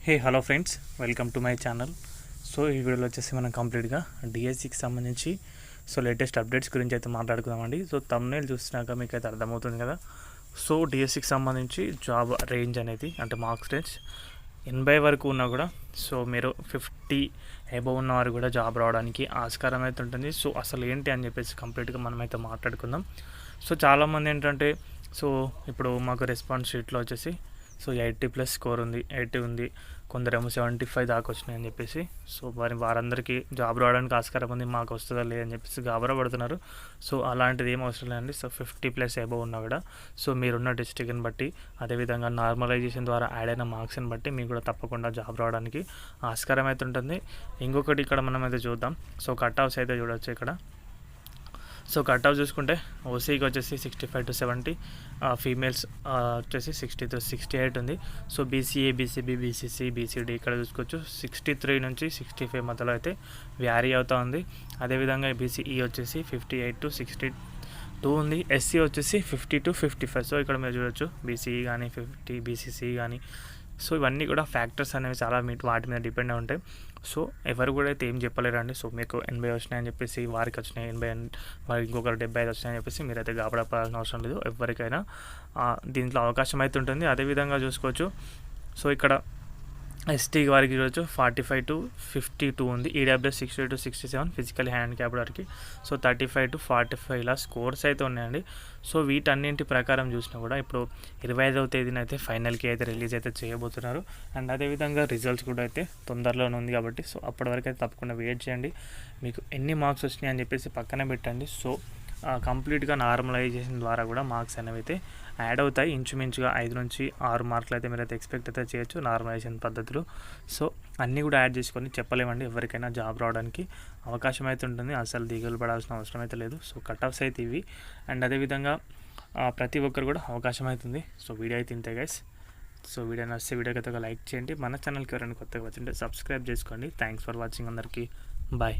Hey hello friends, welcome to my channel. So ఈ వీడియోలో వచ్చేసి మనం కంప్లీట్గా డిఎస్సికి సంబంధించి లేటెస్ట్ అప్డేట్స్ గురించి అయితే మాట్లాడుకుందామండి. సో థంబ్నెయిల్ చూసినాక మీకు అయితే అర్థమవుతుంది కదా. సో డిఎస్సికి సంబంధించి జాబ్ రేంజ్ అనేది అంటే మార్క్స్ రేంజ్ 80 వరకు ఉన్నా కూడా మీరు 50 అబవ్ ఉన్నవారు కూడా జాబ్ రావడానికి ఆస్కారం అయితే ఉంటుంది. సో అసలు ఏంటి అని చెప్పేసి కంప్లీట్గా మనమైతే మాట్లాడుకుందాం. సో చాలామంది ఏంటంటే ఇప్పుడు మాకు రెస్పాన్స్ షీట్లో వచ్చేసి 80+ స్కోర్ ఉంది, 80 ఉంది, కొందరేమో 75 దాకా వచ్చినాయి అని చెప్పేసి వారందరికీ జాబ్ రావడానికి ఆస్కారం ఉంది, మాకు వస్తుందా లేదని చెప్పేసి గాబరా పడుతున్నారు. సో అలాంటిది ఏం అవసరం లేదండి. 50+ అబవ్ ఉన్నా కూడా మీరున్న డిస్ట్రిక్ట్ని బట్టి, అదేవిధంగా నార్మలైజేషన్ ద్వారా యాడ్ అయిన మార్క్స్ని బట్టి మీకు కూడా తప్పకుండా జాబ్ రావడానికి ఆస్కారం అయితే ఉంటుంది. ఇంకొకటి ఇక్కడ మనం అయితే చూద్దాం. కట్ ఆఫ్స్ అయితే చూడవచ్చు ఇక్కడ. కట్ ఆఫ్ చూసుకుంటే ఓసీకి వచ్చేసి 65 to 70, ఫీమేల్స్ వచ్చేసి 60 to 68 ఉంది. బీసీఏ, బీసీబీ, బీసీసీ, బీసీడీ ఇక్కడ చూసుకోవచ్చు 63 నుంచి 65 మధ్యలో అయితే వ్యారీ అవుతూ ఉంది. అదేవిధంగా బీసీఈ వచ్చేసి 58 to 62 ఉంది. ఎస్సీ వచ్చేసి 50 to 55. ఇక్కడ మీరు చూడొచ్చు బీసీఈ కానీ 50, బీసీసీ కానీ. ఇవన్నీ కూడా ఫ్యాక్టర్స్ అనేవి చాలా వాటి మీద డిపెండ్ అయి ఉంటాయి. ఎవరు కూడా అయితే ఏం చెప్పలేరండి. మీకు 80 వచ్చినాయని చెప్పేసి వారికి వచ్చినాయి 80, వారికి ఇంకొకరు 75 వచ్చినాయని చెప్పేసి మీరైతే గాబడపడాల్సిన అవసరం లేదు. ఎవరికైనా దీంట్లో అవకాశం అయితే ఉంటుంది. అదేవిధంగా చూసుకోవచ్చు. ఇక్కడ ఎస్టీ వారికి చూడవచ్చు 45 to 52 ఉంది. ఈడబ్ల్యూఎస్ 60 to 67, ఫిజికల్ హ్యాండిక్యాప్డ్ వారికి 35 to 45 ఇలా స్కోర్స్ అయితే ఉన్నాయండి. వీటన్నింటి ప్రకారం చూసినా కూడా ఇప్పుడు 25వ తేదీన అయితే ఫైనల్కి అయితే రిలీజ్ అయితే చేయబోతున్నారు. అండ్ అదేవిధంగా రిజల్ట్స్ కూడా అయితే తొందరలోనే ఉంది కాబట్టి అప్పటి వరకు అయితే తప్పకుండా వెయిట్ చేయండి. మీకు ఎన్ని మార్క్స్ వచ్చినాయి అని చెప్పేసి పక్కన పెట్టండి. కంప్లీట్గా నార్మలైజేషన్ ద్వారా కూడా మార్క్స్ అనేవి అయితే యాడ్ అవుతాయి. ఇంచుమించుగా 5 నుంచి 6 మార్కులు అయితే మీరైతే ఎక్స్పెక్ట్ అయితే చేయొచ్చు నార్మలైజేషన్ పద్ధతులు. అన్నీ కూడా యాడ్ చేసుకొని చెప్పలేమండి, ఎవరికైనా జాబ్ రావడానికి అవకాశం అయితే ఉంటుంది. అసలు దిగులు పడాల్సిన అవసరం అయితే లేదు. కట్ ఆఫ్స్ అయితే ఇవి. అండ్ అదేవిధంగా ప్రతి ఒక్కరు కూడా అవకాశం అవుతుంది. వీడియో అయితే ఇంతే గైస్. వీడియో నచ్చితే వీడియోకి అయితే లైక్ చేయండి. మన ఛానల్కి ఎవరైనా కొత్తగా వచ్చింటే సబ్స్క్రైబ్ చేసుకోండి. థ్యాంక్స్ ఫర్ వాచింగ్ అందరికీ. బాయ్.